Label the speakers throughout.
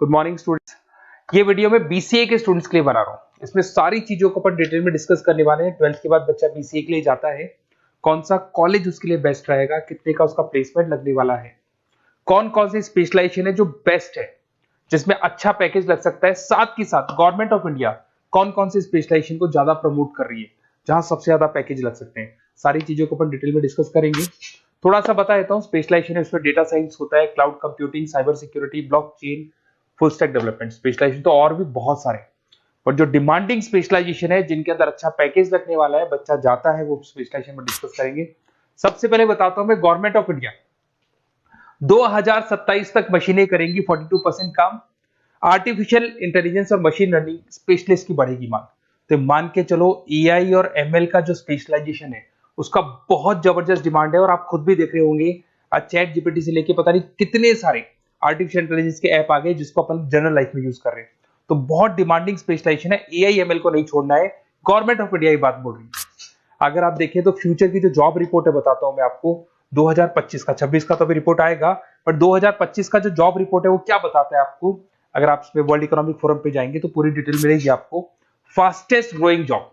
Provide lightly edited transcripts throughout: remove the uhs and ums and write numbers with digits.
Speaker 1: Good morning students. ये video मैं BCA के स्टूडेंट्स के लिए बना रहा हूँ। इसमें सारी चीजों को अपन डिटेल में डिस्कस करने वाले हैं। 12th के बाद बच्चा बीसीए के लिए जाता है, कौन सा कॉलेज उसके लिए बेस्ट रहेगा, कितने का उसका प्लेसमेंट लगने वाला है, कौन कौन सी स्पेशलाइजेशन है जो बेस्ट है, जिसमें अच्छा पैकेज लग सकता है, साथ के साथ गवर्नमेंट ऑफ इंडिया कौन कौन सी स्पेशलाइजेशन को ज्यादा प्रमोट कर रही है, जहां सबसे ज्यादा पैकेज लग सकते हैं। सारी चीजों को अपन डिटेल में डिस्कस करेंगे। थोड़ा सा बता देता हूँ। स्पेशलाइजेशन है उसमें डेटा साइंस होता है, cloud computing, cyber security, blockchain, full stack development. Specialization तो और भी बहुत सारे, पर जो डिमांडिंग स्पेशलाइजेशन है जिनके अंदर अच्छा पैकेज लगने वाला है, बच्चा जाता है, वो स्पेशलाइजेशन में डिस्कस करेंगे। सबसे पहले बताता हूं मैं, गवर्नमेंट ऑफ इंडिया 2027 तक मशीनें करेंगी 42% काम। आर्टिफिशियल इंटेलिजेंस और मशीन लर्निंग स्पेशलिस्ट की बढ़ेगी मांग। तो मान के चलो एआई और एमएल का जो स्पेशलाइजेशन है उसका बहुत जबरदस्त डिमांड है। और आप खुद भी देख रहे होंगे, आज चैट जीपीटी से लेके पता नहीं कितने सारे आर्टिफिशियल इंटेलिजेंस के ऐप आ गए जिसको अपन जनरल लाइफ में यूज कर रहे हैं। तो बहुत डिमांडिंग स्पेशलाइजेशन है, एआई एमएल को नहीं छोड़ना है। गवर्नमेंट ऑफ इंडिया ये बात बोल रही है। अगर आप देखें तो फ्यूचर की जो जॉब रिपोर्ट है, बताता हूं मैं आपको 2025 का, 26 का तो अभी रिपोर्ट आएगा, पर 2025 का जो जॉब रिपोर्ट है वो क्या बताता है आपको। अगर आप इसमें वर्ल्ड इकोनॉमिक फोरम पे जाएंगे तो पूरी डिटेल मिलेगी आपको। फास्टेस्ट ग्रोइंग जॉब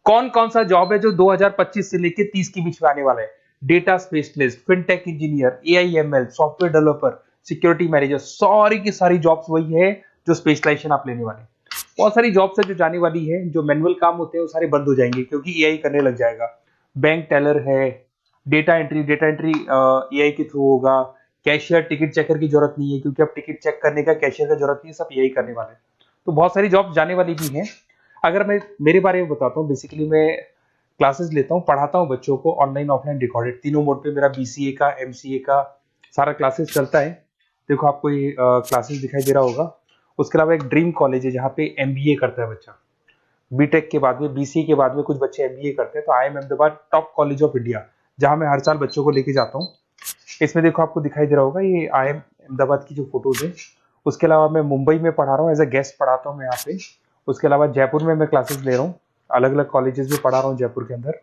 Speaker 1: कौन कौन सा जॉब है जो 2025 से लेके 30 के बीच में आने वाला है। Data specialist, fintech engineer, AIML, software developer, security manager, सारी की सारी जॉब्स वही है जो स्पेशलाइजेशन आप लेने वाले हैं। बहुत सारी जॉब्स है जो जाने वाली है, जो मैनुअल काम होते हैं वो सारे बंद हो जाएंगे क्योंकि एआई करने लग जाएगा। बैंक टेलर है, डेटा एंट्री एआई के थ्रू होगा। कैशियर, टिकट चेकर की जरूरत नहीं है क्योंकि अब टिकट चेक करने का कैशियर का जरूरत नहीं है, सब एआई करने वाले हैं। तो बहुत सारी जॉब जाने वाली भी हैं। अगर मैं मेरे बारे में बताता हूँ, बेसिकली मैं क्लासेस लेता हूँ, पढ़ाता हूँ बच्चों को, ऑनलाइन ऑफलाइन रिकॉर्डेड, तीनों मोड पे मेरा बीसीए का, एमसीए का सारा क्लासेस चलता है। देखो आपको ये क्लासेस दिखाई दे रहा होगा। उसके अलावा एक ड्रीम कॉलेज है जहाँ पे एमबीए करता है बच्चा। बीटेक के बाद में, बीसीए के बाद में कुछ बच्चे एमबीए करते हैं। तो I am Ahmedabad top college of India, जहां मैं हर साल बच्चों को लेके जाता हूँ। इसमें देखो आपको दिखाई दे रहा होगा, ये आई एम अहमदाबाद की जो फोटोज है। उसके अलावा मैं मुंबई में पढ़ा रहा हूँ, एज अ गेस्ट पढ़ाता हूँ मैं यहाँ पे। उसके अलावा जयपुर में मैं क्लासेस ले रहा हूँ, अलग अलग कॉलेजेस में पढ़ा रहा हूँ जयपुर के अंदर।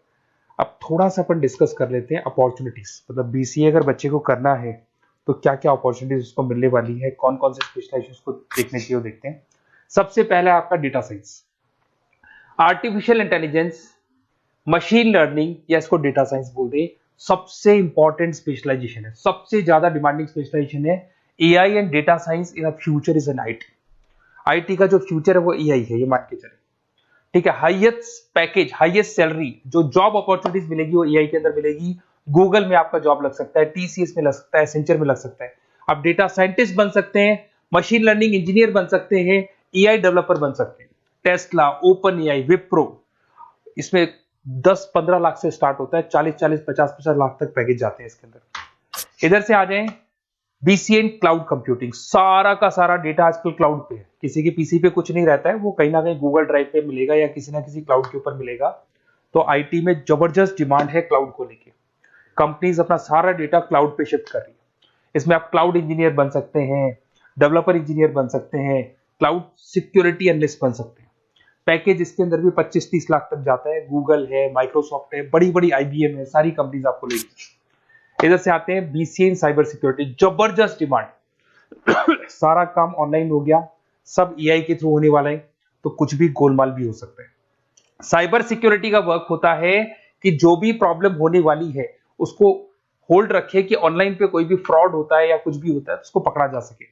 Speaker 1: अब थोड़ा सा अपन डिस्कस कर लेते हैं अपॉर्चुनिटीज, मतलब बीसीए अगर बच्चे को करना है तो क्या क्या अपॉर्चुनिटीज उसको मिलने वाली है, कौन कौन से स्पेशलाइजेशन उसको देखने चाहिए, वो देखते हैं। सबसे पहले आपका data science, artificial intelligence, machine learning, या इसको डेटा साइंस बोलते हैं, सबसे इंपॉर्टेंट स्पेशलाइजेशन है, सबसे ज्यादा डिमांडिंग स्पेशलाइजेशन है। AI and data science in future is an IT. IT का जो फ्यूचर है वो एआई है, ये मान के चले। ठीक है, हाईएस्ट पैकेज, हाईएस्ट सैलरी, जो जॉब अपॉर्चुनिटीज मिलेगी वो एआई के अंदर मिलेगी। गूगल में आपका जॉब लग सकता है, टीसीएस में लग सकता है, एसेंचर में लग सकता है। आप डेटा साइंटिस्ट बन सकते हैं, मशीन लर्निंग इंजीनियर बन सकते हैं, एआई डेवलपर बन सकते हैं। टेस्ला, ओपन एआई, विप्रो, इसमें 10-15 लाख से स्टार्ट होता है, 40-40, 50-50 लाख तक पैकेज जाते हैं इसके अंदर। इधर से आ जाएं, बीसीए क्लाउड कंप्यूटिंग, सारा का सारा डेटा आजकल क्लाउड पे है, किसी के पीसी पे कुछ नहीं रहता है, वो कहीं ना कहीं गूगल ड्राइव पे मिलेगा या किसी ना किसी क्लाउड के ऊपर मिलेगा। तो आईटी में जबरदस्त डिमांड है क्लाउड को लेके। कंपनीज अपना सारा डेटा क्लाउड पे शिफ्ट कर रही है। इसमें आप क्लाउड इंजीनियर बन सकते हैं, डेवलपर इंजीनियर बन सकते हैं, क्लाउड सिक्योरिटी एनालिस्ट बन सकते हैं। पैकेज इसके अंदर भी 25-30 लाख तक जाता है। गूगल है, माइक्रोसॉफ्ट है, बड़ी बड़ी आईबीएम है, सारी कंपनीज आपको लेगी। इधर से आते हैं बीसीए इन साइबर सिक्योरिटी, जबरदस्त डिमांड। सारा काम ऑनलाइन हो गया, सब एआई के थ्रू होने वाला है, तो कुछ भी गोलमाल भी हो सकता है। साइबर सिक्योरिटी का वर्क होता है कि जो भी प्रॉब्लम होने वाली है उसको होल्ड रखे कि ऑनलाइन पे कोई भी फ्रॉड होता है या कुछ भी होता है तो उसको पकड़ा जा सके।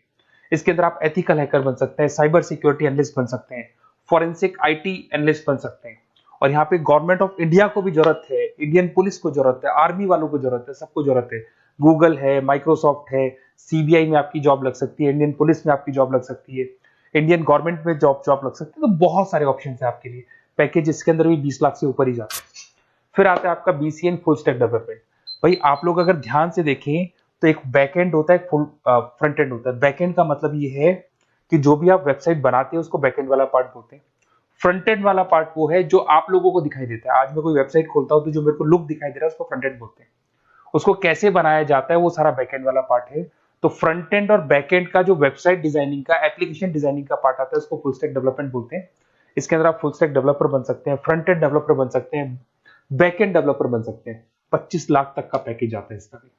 Speaker 1: इसके अंदर आप एथिकल हैकर बन सकते हैं, साइबर सिक्योरिटी एनालिस्ट बन सकते हैं, फॉरेंसिक आईटी एनालिस्ट बन सकते हैं। और यहाँ पे गवर्नमेंट ऑफ इंडिया को भी जरूरत है, इंडियन पुलिस को जरूरत है, आर्मी वालों को जरूरत है, सबको जरूरत है। गूगल है, माइक्रोसॉफ्ट है, सीबीआई में आपकी जॉब लग सकती है, इंडियन पुलिस में आपकी जॉब लग सकती है, इंडियन गवर्नमेंट में जॉब लग सकती है। तो बहुत सारे ऑप्शन है आपके लिए। पैकेज इसके अंदर भी 20 लाख से ऊपर ही जाता है। फिर आता है आपका बीसीए फुल स्टैक डेवलपमेंट। भाई आप लोग अगर ध्यान से देखें तो एक बैक एंड होता है, फुल फ्रंट एंड होता है। बैक एंड का मतलब ये है कि जो भी आप वेबसाइट बनाते हैं उसको बैक एंड वाला पार्ट बोलते हैं। फ्रंट एंड वाला पार्ट वो है जो आप लोगों को दिखाई देता है। आज मैं कोई वेबसाइट खोलता हूं तो जो मेरे को लुक दिखाई दे रहा है उसको फ्रंट एंड बोलते हैं। उसको कैसे बनाया जाता है वो सारा बैक एंड वाला पार्ट है। तो फ्रंट एंड और बैक एंड का जो वेबसाइट डिजाइनिंग का, एप्लीकेशन डिजाइनिंग का पार्ट आता है उसको फुल स्टैक डेवलपमेंट बोलते हैं। इसके अंदर आप फुल स्टैक डेवलपर बन सकते हैं, फ्रंट एंड डेवलपर बन सकते हैं, बैक एंड डेवलपर बन सकते हैं। 25 लाख तक का पैकेज आता है इसका भी।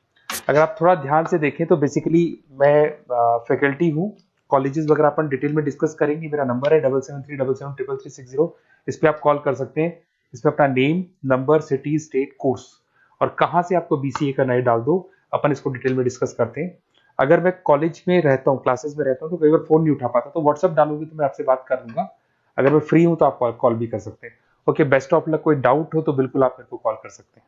Speaker 1: अगर आप थोड़ा ध्यान से देखें तो बेसिकली मैं फैकल्टी हूँ कॉलेजेस वगैरह अपन डिटेल में डिस्कस करेंगे। मेरा नंबर है 7737773360। इस पे आप कॉल कर सकते हैं। इसमें अपना name, number, city, state, course और कहाँ से आपको बीसीए करना है डाल दो, अपन इसको डिटेल में डिस्कस करते हैं। अगर मैं कॉलेज में रहता हूँ, क्लासेस में रहता हूँ, तो कई बार फोन नहीं उठा पाता, तो व्हाट्सअप डालोगे तो मैं आपसे बात कर लूंगा। अगर मैं फ्री हूँ तो आप कॉल भी कर सकते हैं। Okay, best of luck. कोई डाउट हो तो बिल्कुल आप मेरे को कॉल कर सकते हैं।